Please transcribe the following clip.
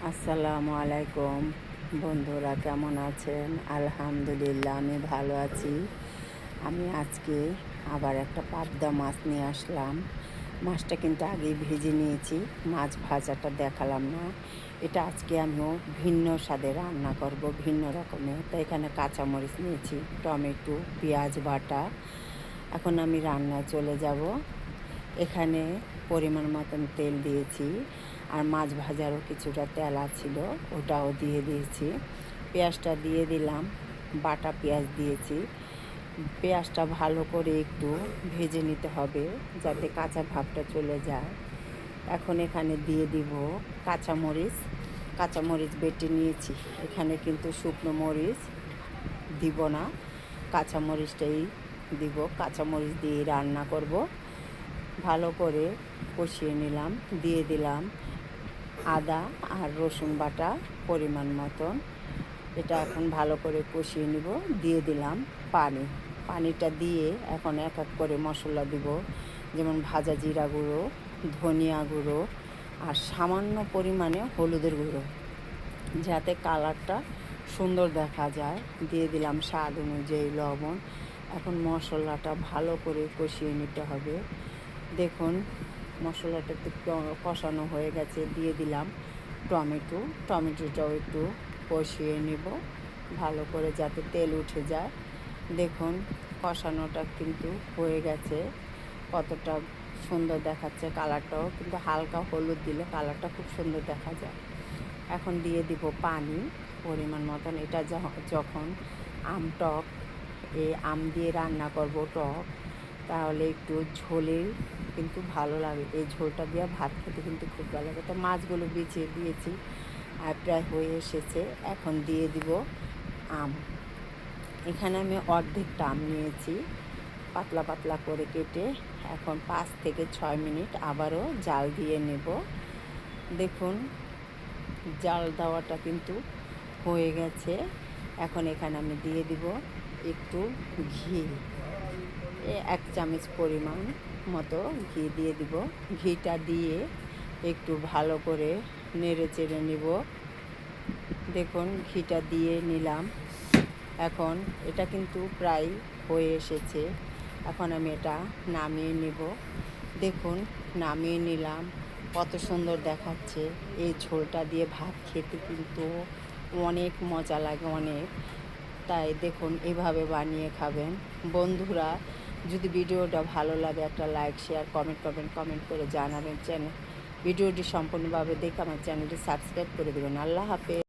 আসসালামু আলাইকুম বন্ধুরা, কেমন আছেন? আলহামদুলিল্লাহ, আমি ভালো আছি। আমি আজকে আবার একটা পাবদা মাছ নিয়ে আসলাম। মাছটা কিন্তু আগেই ভেজে নিয়েছি, মাছ ভাজাটা দেখালাম না। এটা আজকে আমিও ভিন্ন স্বাদে রান্না করব, ভিন্ন রকমের। তাই এখানে কাঁচামরিচ নিয়েছি, টমেটো, পেঁয়াজ বাটা। এখন আমি রান্নায় চলে যাব। এখানে পরিমাণ মতন তেল দিয়েছি, আর মাছ ভাজারও কিছুটা তেল ছিল, ওটাও দিয়ে দিয়েছি। পেঁয়াজটা দিয়ে দিলাম, বাটা পেঁয়াজ দিয়েছি। পেঁয়াজটা ভালো করে একটু ভেজে নিতে হবে যাতে কাঁচা ভাবটা চলে যায়। এখন এখানে দিয়ে দিব কাঁচামরিচ। কাঁচামরিচ বেটে নিয়েছি, এখানে কিন্তু শুকনো মরিচ দিব না, কাঁচামরিচটাই দিব। কাঁচামরিচ দিয়ে রান্না করব। ভালো করে কষিয়ে নিলাম, দিয়ে দিলাম আদা আর রসুন বাটা পরিমাণ মতন। এটা এখন ভালো করে কষিয়ে নিব। দিয়ে দিলাম পানি। পানিটা দিয়ে এখন এক এক করে মশলা দিব, যেমন ভাজা জিরা গুঁড়ো, ধনিয়া গুঁড়ো, আর সামান্য পরিমাণে হলুদের গুঁড়ো, যাতে কালারটা সুন্দর দেখা যায়। দিয়ে দিলাম স্বাদ অনুযায়ী লবণ। এখন মশলাটা ভালো করে কষিয়ে নিতে হবে। দেখুন মশলাটা একটু কষানো হয়ে গেছে। দিয়ে দিলাম টমেটোটাও একটু কষিয়ে নিব ভালো করে, যাতে তেল উঠে যায়। দেখুন কষানোটা কিন্তু হয়ে গেছে, কতটা সুন্দর দেখাচ্ছে। কালারটাও কিন্তু হালকা হলুদ দিলে কালারটা খুব সুন্দর দেখা যায়। এখন দিয়ে দিব পানি পরিমাণ মতন। এটা যখন টক, এই আম দিয়ে রান্না করব টক, তাহলে একটু ঝোলের কিন্তু ভালো লাগে। এই ঝোলটা দিয়ে ভাত খেতে কিন্তু খুব ভালো লাগে। তো মাছগুলো বিছিয়ে দিয়েছি আর প্রায় হয়ে এসেছে। এখন দিয়ে দিব আম। এখানে আমি অর্ধেকটা আম নিয়েছি, পাতলা পাতলা করে কেটে। এখন 5 থেকে 6 মিনিট আবারও জাল দিয়ে নেব। দেখুন জাল দেওয়াটা কিন্তু হয়ে গেছে। এখন এখানে আমি দিয়ে দিব একটু ঘি, 1 চামচ পরিমাণ মতো ঘি দিয়ে দিব। ঘিটা দিয়ে একটু ভালো করে নেড়ে চেড়ে নিব। দেখুন ঘিটা দিয়ে নিলাম। এখন এটা কিন্তু প্রায় হয়ে এসেছে। এখন আমি এটা নামিয়ে নিব। দেখুন নামিয়ে নিলাম, কত সুন্দর দেখাচ্ছে। এই ঝোলটা দিয়ে ভাত খেতে কিন্তু অনেক মজা লাগে, অনেক। তাই দেখুন এভাবে বানিয়ে খাবেন বন্ধুরা। যদি ভিডিওটা ভালো লাগে একটা লাইক, শেয়ার, কমেন্ট করে জানাবেন। ভিডিওটি সম্পূর্ণভাবে দেখে আমার চ্যানেলটি সাবস্ক্রাইব করে দেবেন। আল্লাহ হাফেজ।